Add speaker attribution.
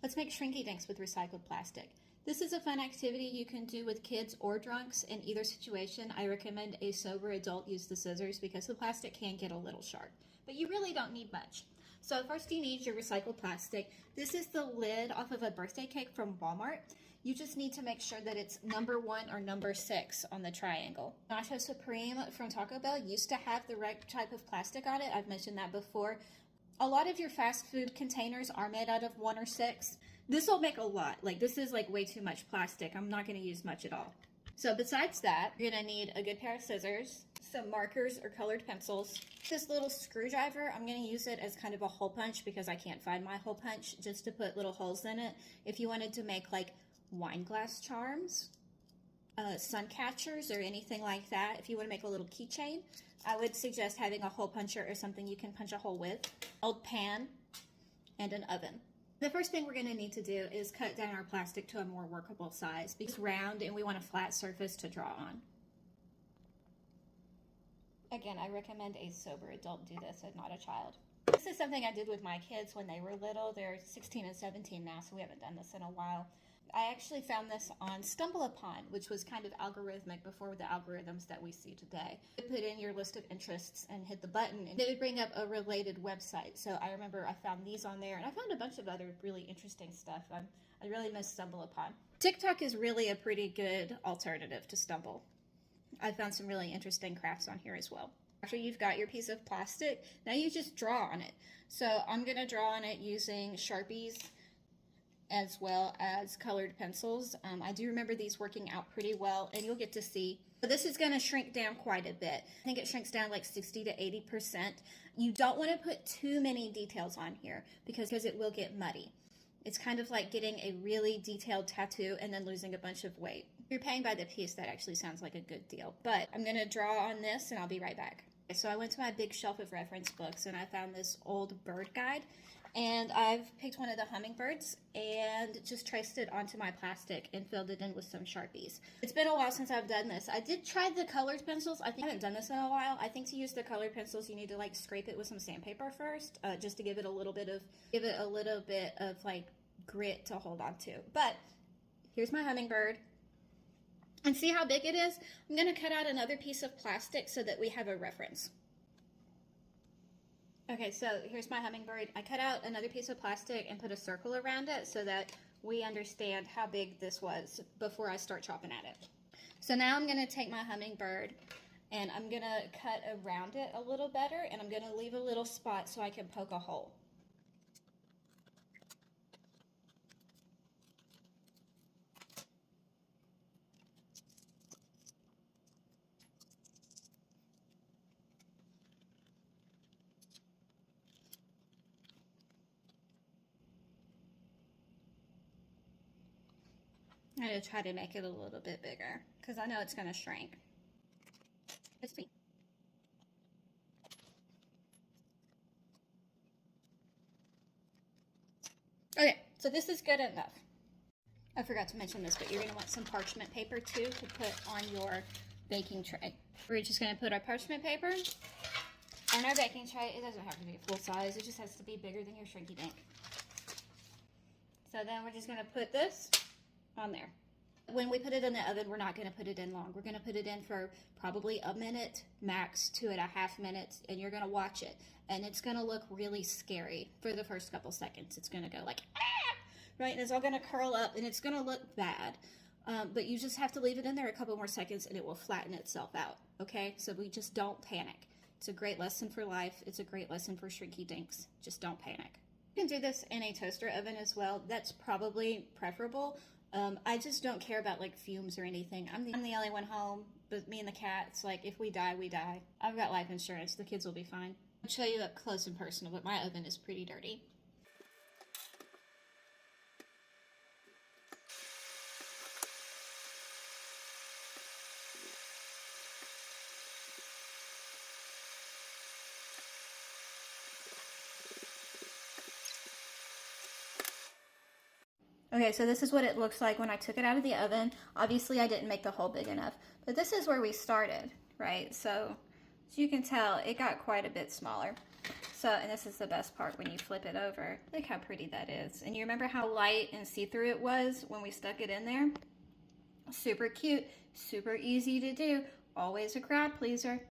Speaker 1: Let's make shrinky dinks with recycled plastic. This is a fun activity you can do with kids or drunks. In either situation, I recommend a sober adult use the scissors because the plastic can get a little sharp, but you really don't need much. So first you need your recycled plastic. This is the lid off of a birthday cake from Walmart. You just need to make sure that it's number 1 or number 6 on the triangle. Nacho Supreme from Taco Bell used to have the right type of plastic on it. I've mentioned that before. A lot of your fast food containers are made out of 1 or 6. This will make a lot. Like, this is like way too much plastic. I'm not going to use much at all. So besides that, you're going to need a good pair of scissors, some markers or colored pencils. This little screwdriver, I'm going to use it as kind of a hole punch because I can't find my hole punch, just to put little holes in it. If you wanted to make like wine glass charms, sun catchers, or anything like that, if you want to make a little keychain, I would suggest having a hole puncher or something you can punch a hole with. Old pan and an oven. The first thing we're going to need to do is cut down our plastic to a more workable size because it's round and we want a flat surface to draw on. Again, I recommend a sober adult do this and not a child. This is something I did with my kids when they were little. They're 16 and 17 now, so we haven't done this in a while. I actually found this on StumbleUpon, which was kind of algorithmic before the algorithms that we see today. You put in your list of interests and hit the button, and it would bring up a related website. So I remember I found these on there, and I found a bunch of other really interesting stuff. I really miss StumbleUpon. TikTok is really a pretty good alternative to Stumble. I found some really interesting crafts on here as well. After you've got your piece of plastic, now you just draw on it. So I'm going to draw on it using Sharpies as well as colored pencils. I do remember these working out pretty well, and you'll get to see. So this is going to shrink down quite a bit. I think it shrinks down like 60 to 80%. You don't want to put too many details on here because it will get muddy. It's kind of like getting a really detailed tattoo and then losing a bunch of weight. If you're paying by the piece, that actually sounds like a good deal. But I'm going to draw on this and I'll be right back. So I went to my big shelf of reference books and I found this old bird guide, and I've picked one of the hummingbirds and just traced it onto my plastic and filled it in with some Sharpies. It's been a while since I've done this. I did try the colored pencils. I haven't done this in a while. I think to use the colored pencils you need to like scrape it with some sandpaper first, just to give it a little bit of like grit to hold on to. But here's my hummingbird. And see how big it is? I'm going to cut out another piece of plastic so that we have a reference. Okay, so here's my hummingbird. I cut out another piece of plastic and put a circle around it so that we understand how big this was before I start chopping at it. So now I'm going to take my hummingbird and I'm going to cut around it a little better, and I'm going to leave a little spot so I can poke a hole. I'm going to try to make it a little bit bigger because I know it's going to shrink. Let's see. Okay, so this is good enough. I forgot to mention this, but you're going to want some parchment paper too to put on your baking tray. We're just going to put our parchment paper on our baking tray. It doesn't have to be full size. It just has to be bigger than your shrinky dink. So then we're just going to put this on there. When we put it in the oven, we're not going to put it in long. We're going to put it in for probably a minute, max 2.5 minutes, and you're going to watch it. And it's going to look really scary for the first couple seconds. It's going to go like, ah! Right? And it's all going to curl up, and it's going to look bad. But you just have to leave it in there a couple more seconds, and it will flatten itself out. Okay? So we just don't panic. It's a great lesson for life. It's a great lesson for shrinky dinks. Just don't panic. You can do this in a toaster oven as well. That's probably preferable. I just don't care about like fumes or anything. I'm the only one home, but me and the cats, like if we die, we die. I've got life insurance. The kids will be fine. I'll show you up close and personal, but my oven is pretty dirty. Okay, so this is what it looks like when I took it out of the oven. Obviously, I didn't make the hole big enough, but this is where we started, right? So as you can tell, it got quite a bit smaller. So, and this is the best part when you flip it over. Look how pretty that is. And you remember how light and see-through it was when we stuck it in there? Super cute, super easy to do. Always a crowd pleaser.